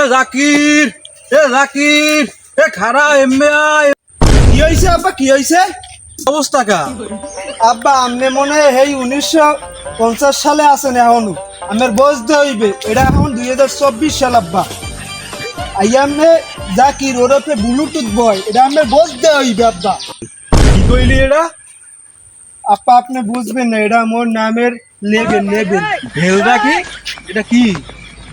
এ জাকির, এ জাকির, এ খারা এমবে আয়। কি হয়েছে আব্বা, কি হয়েছে? অবস্থা কা? আব্বা আমি মনে হয় এই 1950 সালে আছেন এখনো। আমার বসতে হইবে, এটা এখন 2024 সাল আব্বা। আইয়ামে জাকির ওরফে ব্লুটুথ বয়, এটা আমার বসতে হইবে আব্বা। কি কইলি এটা? আপা আপনি বুঝবেন না, এটা মোর নামের লেবেল। ভেলদা কি? এটা কি?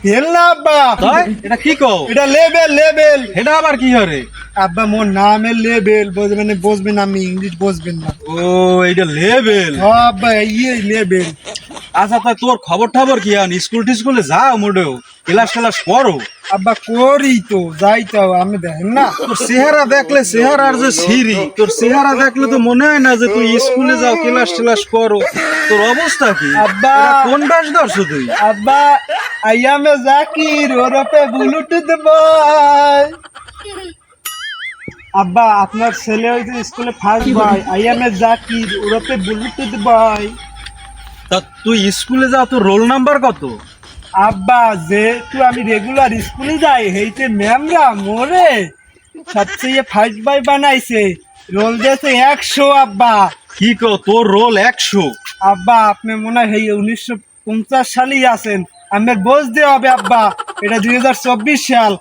হেল না আব্বা, তাই? এটা কি কও? এটা লেবেল। এটা আবার কি হরে? আব্বা মোর নামের লেবেল বুঝবেন, আমি ইংলিশ বুঝবেন না। ও এইটা লেভেল। ও আব্বা ইয়ে লেবেল। আচ্ছা তাই তোর খবর টবর কি আন? স্কুল টিস্কুলে যাও মোটেও? ক্লাস টেলাস করো? আব্বা করি তো, যাই তো, আমি দেখেন না। তোর চেহারা দেখলে, চেহারার যে সিঁড়ি, তোর চেহারা দেখলে তো মনে হয় না যে তুই স্কুলে যাও, ক্লাস টেলাস করো। তোর অবস্থা কি? আব্বা। এটা কোন ব্যাচ ধরছো তুই? আব্বা আইয়ামে জাকির ওরফে ব্লুটুথ বয়। আব্বা আপনার ছেলে হয়তো স্কুলে ফার্স্ট বয়, আইয়ামে জাকির ওরফে ব্লুটুথ বয়। তা তুই স্কুলে যাও, তোর রোল নাম্বার কত? আব্বা যেহেতু আমি রেগুলার স্কুলে যাই, হেইতে ম্যামরা মোরে সবচেয়ে ফার্স্ট বয় বানাইছে, রোল দিয়েছে 100 আব্বা। কি কো, তোর রোল 100? আব্বা আপনি মনে হয় 1950 সালেই আছেন, আমার বোঝ দিয়ে হবে আব্বা। এটা 2024 সাল,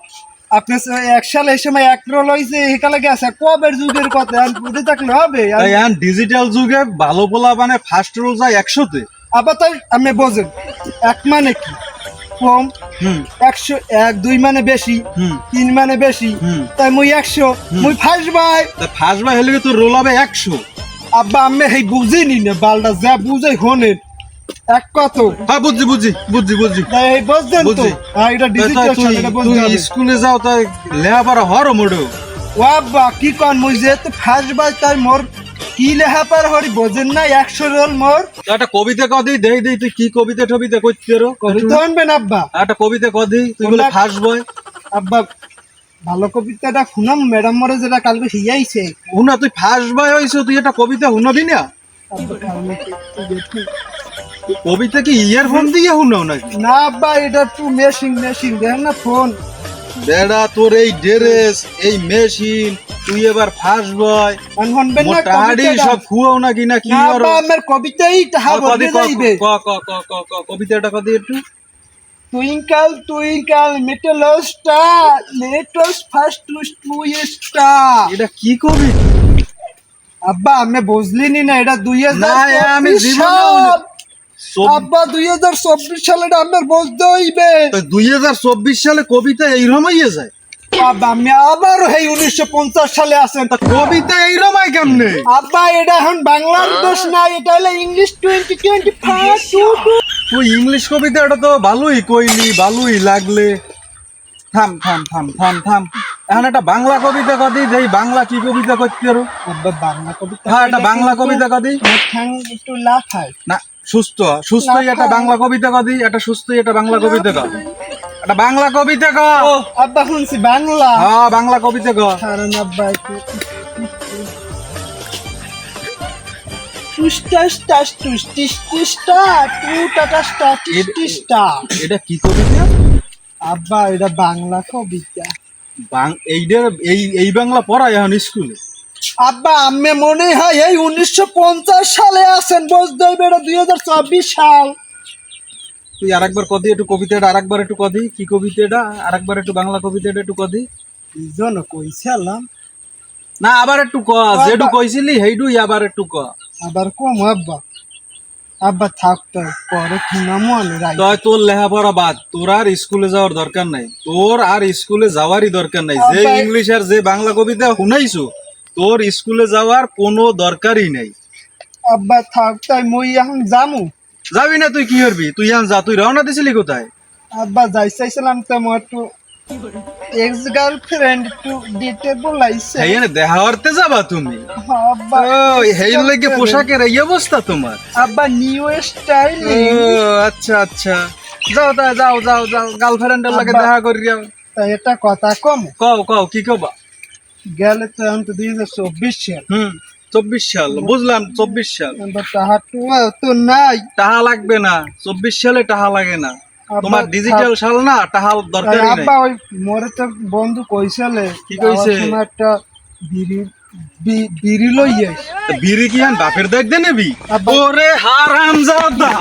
আপনি 1 সাল এই সময় এক রোল হয়েছে, এখানে গেছে কবের যুগের কথা বুঝে থাকলে হবে। তাই এখন ডিজিটাল যুগে ভালো পোলা মানে ফার্স্ট রোল যায় 100-তে। আবার তাই আপনি বোঝেন, এক মানে কি কম, হুম 100, 1 2 মানে বেশি, হুম 3 মানে বেশি, হুম। তাই মুই 100, মুই ফার্স্ট ভাই। তা ফার্স্ট বাই হলে কি তোর রোল হবে 100? আব্বা আমি হেই বুঝিনি না, বালটা যা বুঝাই হনের এক কত। হ্যাঁ বুঝছি। তাই এই বুঝছেন তো? বুঝছি। হ্যাঁ এটা ডিজিটাল তুই সাল, এটা বুঝতে তুই হবে। স্কুলে যাও, তাই লেখাপড়া হরো মোটেও? ও আব্বা কি কন, মুই যেহেতু ফার্স্ট বাই তাই মোর কি লেহাপার হরি বোঝেন না, 100 রোল মোর। তা একটা কবিতা কদি দেই তুই কি কবিতা টবিতা করতে রো? কবিতা আনবেন আব্বা? একটা কবিতা কদি, তুই বলে ফার্স্ট বয়। আব্বা ভালো কবিতাটা শুনাম, ম্যাডাম মরে যেটা কালকে শিখাইছে। হুনা তুই ফার্স্ট বয় হইছো, তুই একটা কবিতা শুনাবি না? আব্বা কালকে একটু কবিতা কি ইয়ারফোন দিয়ে শুনাও নাকি? না আব্বা, এটা একটু মেশিন দেখেন না ফোন। বেড়া তোর এই ড্রেস, এই মেশিন, তুই এবার ফার্স্ট বয়, শুনবেন না মোটাহাড়ি কবিতাটা? সব খুয়াও নাকি না কি? না আব্বা আমার কবিতাই তাহা বদলে যাইবে। কবিতাটা কদি একটু। Twinkle twinkle little star, let us first to star. এটা কি কবি? আব্বা আমি বুঝলিনি না, এটা না, আমি 2024 জীবনেও সাল। আব্বা 2024 সালে এটা আমার বুঝতে হইবে। 2024 সালে কবিতা এইরকম হইয়া যায়? আব্বা আমি আবার এই 1950 সালে আছেন। তা কবিতা এইরকম হয় কেমনে? আব্বা এটা এখন বাংলার দোষ নাই, এটা হলো ইংলিশ 2025 তুই ইংলিশ কবিতাটা তো ভালোই কইলি, ভালোই লাগলে। থাম এখন একটা বাংলা কবিতা কদি, যেই বাংলা কি কবিতা করতে পারো? আব্বা বাংলা কবিতা হ্যাঁ একটা বাংলা কবিতা কদি। ঠ্যাং একটু লাফায়। না সুস্থই একটা বাংলা কবিতা কদি, একটা সুস্থই একটা বাংলা কবিতা ক, একটা বাংলা কবিতা ক। ও আব্বা শুনছি বাংলা। হ্যাঁ বাংলা কবিতা ক। কারণ আব্বা একটু টুস্টা টুস্টিস্টা টু টাটা টিস্টা। এটা কি কবিতা? আব্বা এটা বাংলা কবিতা। এই বাংলা পড়ায় এখন স্কুলে? আব্বা আমি মনে হয় এই 1950 সালে আছেন, বুঝতে হইবে এটা 2024 সাল। তুই আরেকবার কদি একটু কবিতাটা, আরেকবার একটু কদি, কি কবিতাটা আরেকবার একটু বাংলা কবিতাটা একটু কদি। কি জন কইছিলাম? না আবার একটু ক, যেটু কইছিলি হেইডুই আবার একটু ক। আবার কম আব্বা। আব্বা থাকতো পরে কি না মনে রাখ। তাই তোর লেখাপড়া বাদ, তোর আর স্কুলে যাওয়ার দরকার নাই, তোর আর স্কুলে যাওয়ারই দরকার নাই। যে ইংলিশ আর যে বাংলা কবিতা শুনাইছো, তোর স্কুলে যাওয়ার কোনো দরকারই নাই। আব্বা থাকতাই মুই এখন যামু। যাবি না তুই কি করবি? তুই এখন যা, তুই রওনা দিছিলি কোথায়? আব্বা যাই চাইছিলাম তো মোর একটু এক্স গার্লফ্রেন্ড একটু ডেটে বলাইছে। এইখানে দেখা করতে যাবা তুমি? আব্বা হেই লাগে পোশাকের এই অবস্থা তোমার? আব্বা নিউ স্টাইল। ও আচ্ছা যাও গার্লফ্রেন্ডের লাগে দেখা করি যাও। তাই এটা কথা কম কও কি কবা? গেলে তো এখন তো 2024 সাল। 24 সাল বুঝলাম, 24 সাল। তাহা তো নাই। টাহা লাগবে না, 24 সালে টাহা লাগে না। তোমার ডিজিটাল শাল না টাহাল দরকারই নাই আব্বা ওই মোরে তো বন্ধু কইছালে কি কইছে? যাওয়ার সময় একটা বিড়ি লইয়ে বিড়ি কি আন বাপের দেখ দে নেবি আব্বা- ওরে হারামজাদা